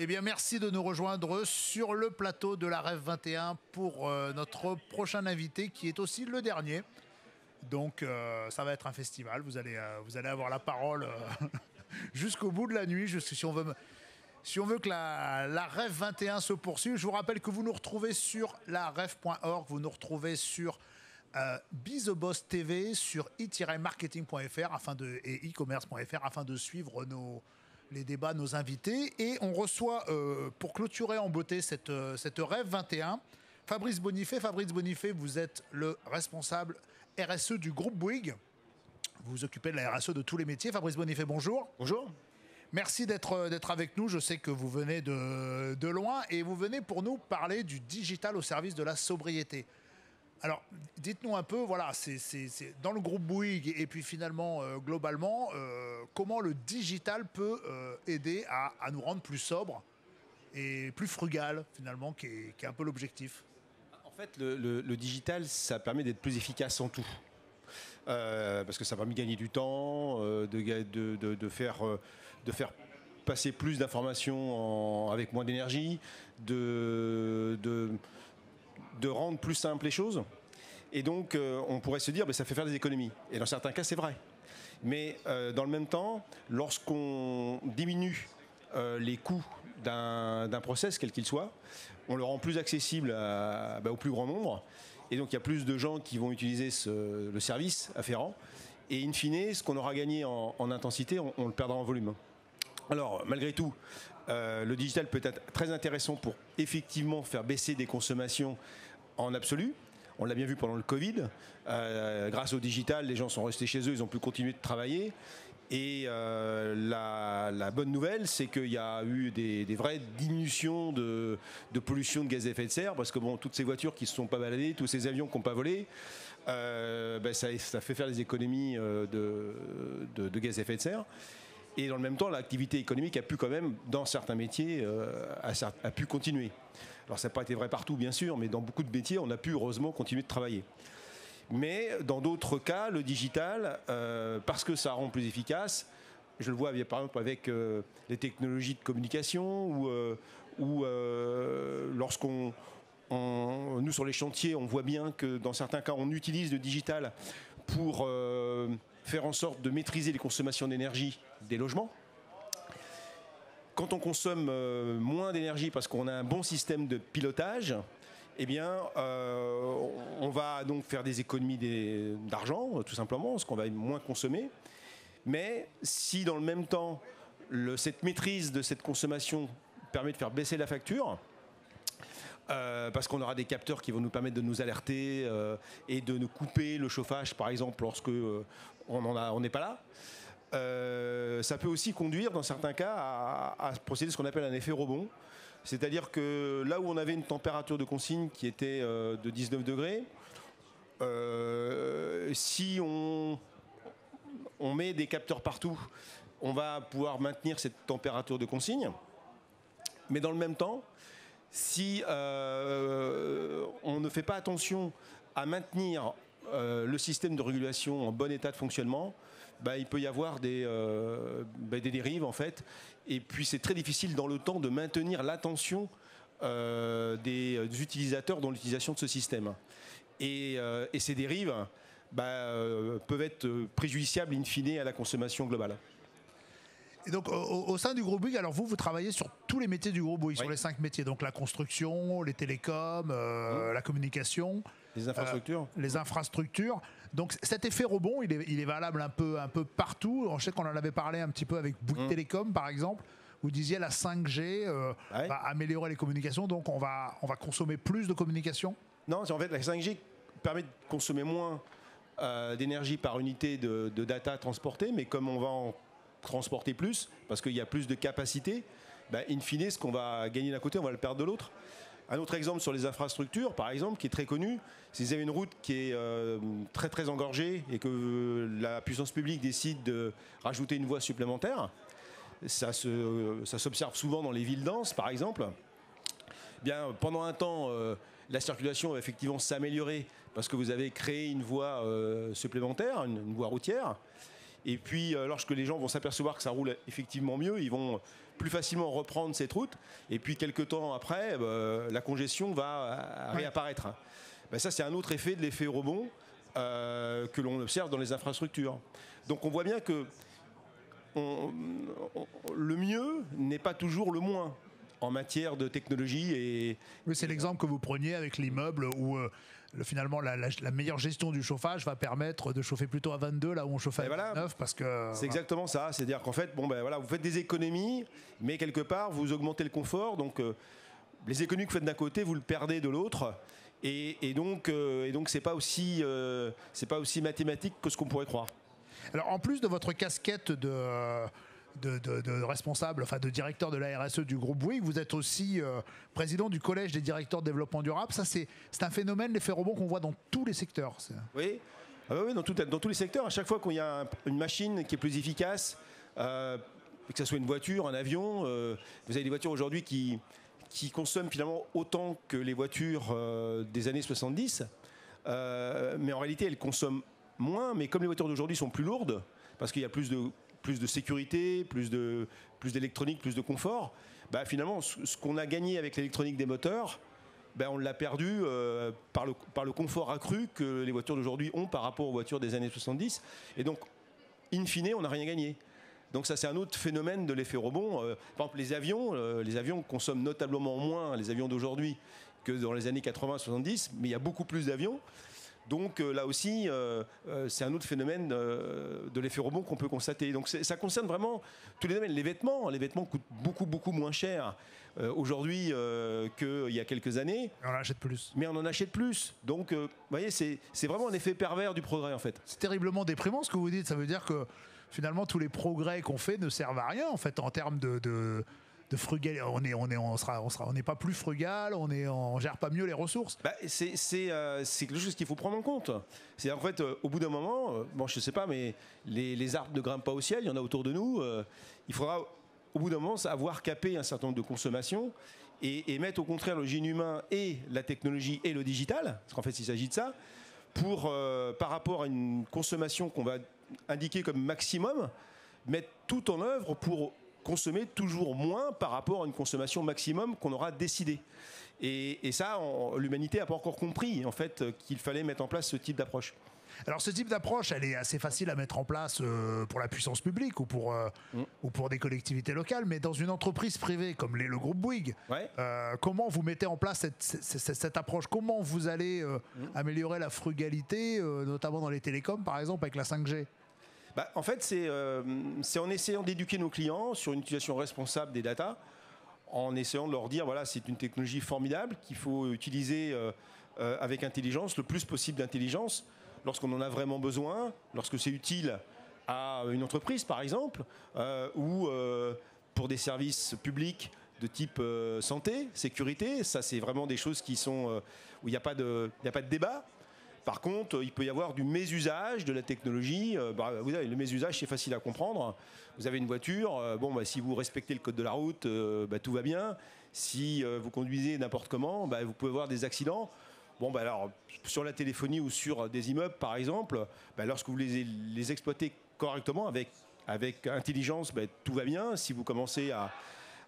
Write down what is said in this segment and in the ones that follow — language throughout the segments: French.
Eh bien, merci de nous rejoindre sur le plateau de la Rêve 21 pour notre prochain invité qui est aussi le dernier. Donc, ça va être un festival. Vous allez avoir la parole jusqu'au bout de la nuit, si on veut que la Rêve 21 se poursuive. Je vous rappelle que vous nous retrouvez sur larêve.org, vous nous retrouvez sur Be The Boss TV, sur e-marketing.fr et e-commerce.fr afin de suivre les débats, nos invités. Et on reçoit, pour clôturer en beauté cette Rêve 21, Fabrice Bonifay. Fabrice Bonifay, vous êtes le responsable RSE du groupe Bouygues. Vous vous occupez de la RSE de tous les métiers. Fabrice Bonifay, bonjour. Bonjour. Merci d'être avec nous. Je sais que vous venez de loin et vous venez pour nous parler du digital au service de la sobriété. Alors, dites-nous un peu, voilà, c'est dans le groupe Bouygues et puis finalement, globalement, comment le digital peut aider à nous rendre plus sobres et plus frugal, finalement, qui est un peu l'objectif. En fait, le digital, ça permet d'être plus efficace en tout. Parce que ça permet de gagner du temps, de faire passer plus d'informations avec moins d'énergie, de rendre plus simple les choses. Et donc, on pourrait se dire que ça fait faire des économies. Et dans certains cas, c'est vrai. Mais dans le même temps, lorsqu'on diminue les coûts d'un process, quel qu'il soit, on le rend plus accessible au plus grand nombre. Et donc, il y a plus de gens qui vont utiliser le service afférent. Et in fine, ce qu'on aura gagné en intensité, on le perdra en volume. Alors, malgré tout, le digital peut être très intéressant pour effectivement faire baisser des consommations en absolu. On l'a bien vu pendant le Covid. Grâce au digital, les gens sont restés chez eux, ils ont pu continuer de travailler. Et la bonne nouvelle, c'est qu'il y a eu des vraies diminutions de pollution de gaz à effet de serre, parce que bon, toutes ces voitures qui ne se sont pas baladées, tous ces avions qui n'ont pas volé, ça fait faire des économies de gaz à effet de serre. Et dans le même temps, l'activité économique a pu quand même, dans certains métiers, a pu continuer. Alors ça n'a pas été vrai partout, bien sûr, mais dans beaucoup de métiers, on a pu heureusement continuer de travailler. Mais dans d'autres cas, le digital, parce que ça rend plus efficace, je le vois par exemple avec les technologies de communication ou lorsqu'on nous sur les chantiers, on voit bien que dans certains cas, on utilise le digital pour faire en sorte de maîtriser les consommations d'énergie des logements. Quand on consomme moins d'énergie parce qu'on a un bon système de pilotage, eh bien, on va donc faire des économies d'argent, tout simplement, parce qu'on va moins consommer. Mais si dans le même temps, cette maîtrise de cette consommation permet de faire baisser la facture, parce qu'on aura des capteurs qui vont nous permettre de nous alerter et de nous couper le chauffage, par exemple, lorsque on n'est pas là. Ça peut aussi conduire, dans certains cas, à procéder à ce qu'on appelle un effet rebond. C'est-à-dire que là où on avait une température de consigne qui était de 19 degrés, si on met des capteurs partout, on va pouvoir maintenir cette température de consigne. Mais dans le même temps, si on ne fait pas attention à maintenir le système de régulation en bon état de fonctionnement, il peut y avoir des dérives en fait. Et puis c'est très difficile dans le temps de maintenir l'attention des utilisateurs dans l'utilisation de ce système. Et ces dérives peuvent être préjudiciables in fine à la consommation globale. Et donc, au sein du groupe Bouygues, alors vous travaillez sur tous les métiers du groupe Bouygues, sur les 5 métiers, donc la construction, les télécoms, la communication, les infrastructures. Les infrastructures. Donc cet effet rebond, il est valable un peu partout. Je sais qu'on en avait parlé un petit peu avec Bouygues Télécom, par exemple. Vous disiez la 5G va améliorer les communications, donc on va consommer plus de communication. Non, en fait, la 5G permet de consommer moins d'énergie par unité de data transportée, mais comme on va en transporter plus, parce qu'il y a plus de capacité, in fine, ce qu'on va gagner d'un côté, on va le perdre de l'autre. Un autre exemple sur les infrastructures, par exemple, qui est très connu, c'est vous avez une route qui est très très engorgée et que la puissance publique décide de rajouter une voie supplémentaire. Ça s'observe souvent dans les villes denses, par exemple. Bien, pendant un temps, la circulation va effectivement s'améliorer parce que vous avez créé une voie supplémentaire, une voie routière. Et puis, lorsque les gens vont s'apercevoir que ça roule effectivement mieux, ils vont plus facilement reprendre cette route. Et puis, quelques temps après, la congestion va réapparaître. Ça, c'est un autre effet de l'effet rebond que l'on observe dans les infrastructures. Donc, on voit bien que le mieux n'est pas toujours le moins en matière de technologie. Oui, c'est l'exemple que vous preniez avec l'immeuble où finalement la meilleure gestion du chauffage va permettre de chauffer plutôt à 22 là où on chauffait à 19 parce que... C'est exactement ça, c'est-à-dire qu'en fait, vous faites des économies, mais quelque part vous augmentez le confort, donc les économies que vous faites d'un côté, vous le perdez de l'autre. Et donc c'est pas aussi mathématique que ce qu'on pourrait croire. Alors en plus de votre casquette de responsable, enfin de directeur de la RSE du groupe Bouygues, vous êtes aussi président du collège des directeurs de développement durable. Ça c'est un phénomène, l'effet rebond qu'on voit dans tous les secteurs. Oui, dans tous les secteurs. À chaque fois qu'il y a une machine qui est plus efficace, que ce soit une voiture, un avion, vous avez des voitures aujourd'hui qui consomment finalement autant que les voitures des années 70, mais en réalité elles consomment moins, mais comme les voitures d'aujourd'hui sont plus lourdes, parce qu'il y a plus de sécurité, plus d'électronique, plus de confort, finalement ce qu'on a gagné avec l'électronique des moteurs, on l'a perdu par le confort accru que les voitures d'aujourd'hui ont par rapport aux voitures des années 70, et donc in fine on n'a rien gagné. Donc ça c'est un autre phénomène de l'effet rebond. Par exemple les avions consomment notablement moins, les avions d'aujourd'hui, que dans les années 80-70, mais il y a beaucoup plus d'avions. Donc là aussi, c'est un autre phénomène de l'effet rebond qu'on peut constater. Donc ça concerne vraiment tous les domaines. Les vêtements coûtent beaucoup moins cher aujourd'hui qu'il y a quelques années. On en achète plus. Mais on en achète plus. Donc vous voyez, c'est vraiment un effet pervers du progrès en fait. C'est terriblement déprimant ce que vous dites. Ça veut dire que finalement tous les progrès qu'on fait ne servent à rien en fait en termes de frugal, on n'est pas plus frugal, on gère pas mieux les ressources. C'est quelque chose qu'il faut prendre en compte. C'est en fait au bout d'un moment, je sais pas, mais les arbres ne grimpent pas au ciel, il y en a autour de nous. Il faudra au bout d'un moment savoir caper un certain nombre de consommations et mettre au contraire le génie humain et la technologie et le digital, parce qu'en fait il s'agit de ça, pour par rapport à une consommation qu'on va indiquer comme maximum, mettre tout en œuvre pour consommer toujours moins par rapport à une consommation maximum qu'on aura décidé. Et ça, l'humanité n'a pas encore compris en fait qu'il fallait mettre en place ce type d'approche. Alors ce type d'approche, elle est assez facile à mettre en place pour la puissance publique ou pour des collectivités locales, mais dans une entreprise privée comme le groupe Bouygues, comment vous mettez en place cette approche? Comment vous allez améliorer la frugalité, notamment dans les télécoms par exemple avec la 5G? En fait, c'est en essayant d'éduquer nos clients sur une utilisation responsable des data, en essayant de leur dire voilà, c'est une technologie formidable qu'il faut utiliser avec intelligence, le plus possible d'intelligence, lorsqu'on en a vraiment besoin, lorsque c'est utile à une entreprise par exemple, ou pour des services publics de type santé, sécurité. Ça, c'est vraiment des choses qui sont où il n'y a pas de débat. Par contre, il peut y avoir du mésusage de la technologie. Vous avez le mésusage, c'est facile à comprendre. Vous avez une voiture, si vous respectez le code de la route, tout va bien. Si vous conduisez n'importe comment, vous pouvez avoir des accidents. Alors, sur la téléphonie ou sur des immeubles, par exemple, lorsque vous les exploitez correctement, avec intelligence, tout va bien. Si vous commencez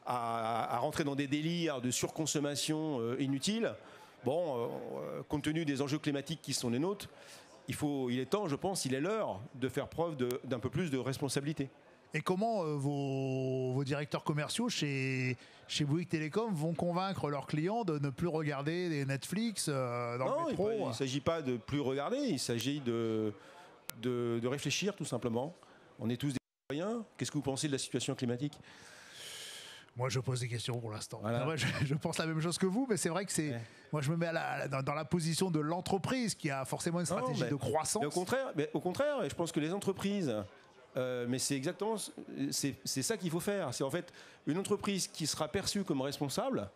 à rentrer dans des délires de surconsommation inutile, compte tenu des enjeux climatiques qui sont les nôtres, il est temps, je pense, il est l'heure de faire preuve d'un peu plus de responsabilité. Et comment vos directeurs commerciaux chez Bouygues Télécom vont convaincre leurs clients de ne plus regarder des Netflix dans le métro? Il ne s'agit pas de plus regarder, il s'agit de réfléchir tout simplement. On est tous des citoyens. Qu'est-ce que vous pensez de la situation climatique ? Moi, je pose des questions pour l'instant. Voilà. Moi, je pense la même chose que vous, mais c'est vrai que moi, je me mets dans la position de l'entreprise qui a forcément une stratégie de croissance. Mais au contraire, je pense que les entreprises, mais c'est exactement, c'est ça qu'il faut faire. C'est en fait une entreprise qui sera perçue comme responsable,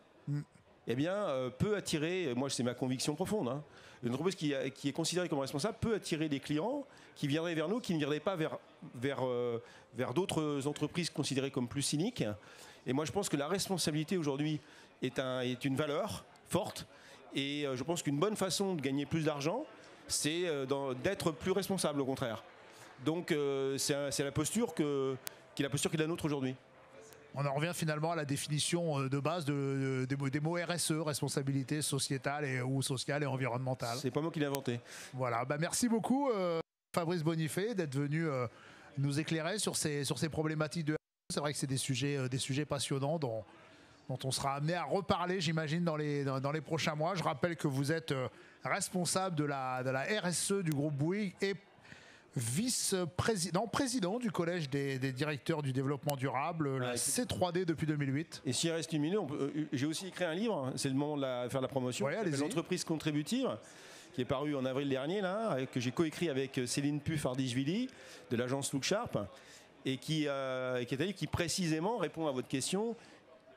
peut attirer. Moi, c'est ma conviction profonde. Une entreprise qui est considérée comme responsable peut attirer des clients qui viendraient vers nous, qui ne viendraient pas vers d'autres entreprises considérées comme plus cyniques. Et moi, je pense que la responsabilité aujourd'hui est une valeur forte. Et je pense qu'une bonne façon de gagner plus d'argent, c'est d'être plus responsable, au contraire. Donc c'est la posture qui est la nôtre aujourd'hui. On en revient finalement à la définition de base des mots RSE, responsabilité sociétale ou sociale et environnementale. C'est pas moi qui l'ai inventé. Voilà, merci beaucoup Fabrice Bonifay d'être venu nous éclairer sur ces problématiques de RSE. C'est vrai que c'est des sujets passionnants dont on sera amené à reparler, j'imagine, dans les prochains mois. Je rappelle que vous êtes responsable de la RSE du groupe Bouygues et président du collège des directeurs du développement durable, la C3D depuis 2008. Et s'il reste une minute, j'ai aussi écrit un livre, c'est le moment de faire la promotion, l'entreprise contributive, qui est paru en avril dernier, là, que j'ai coécrit avec Céline Puff-Ardishvili de l'agence Look Sharp, et qui est un livre qui précisément répond à votre question,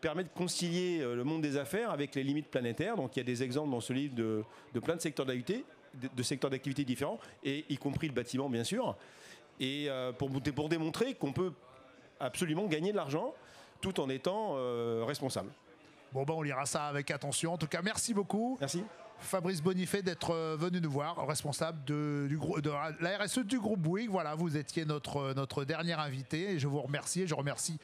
permet de concilier le monde des affaires avec les limites planétaires. Donc il y a des exemples dans ce livre de plein de secteurs d'activité différents, et y compris le bâtiment bien sûr, et pour démontrer qu'on peut absolument gagner de l'argent tout en étant responsable. Bon on lira ça avec attention. En tout cas, merci beaucoup. Merci. Fabrice Bonifay d'être venu nous voir, responsable de la RSE du groupe Bouygues. Voilà, vous étiez notre dernier invité et je vous remercie. Je remercie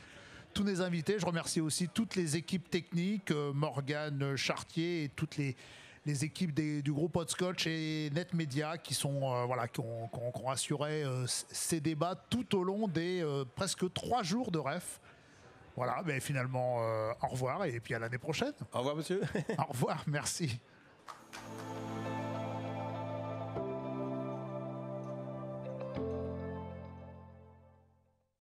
tous mes invités. Je remercie aussi toutes les équipes techniques, Morgane Chartier et toutes les équipes du groupe Hot-Scotch et NetMedia qui ont assuré ces débats tout au long des presque 3 jours de REF. Voilà, mais finalement, au revoir et puis à l'année prochaine. Au revoir, monsieur. Au revoir, merci.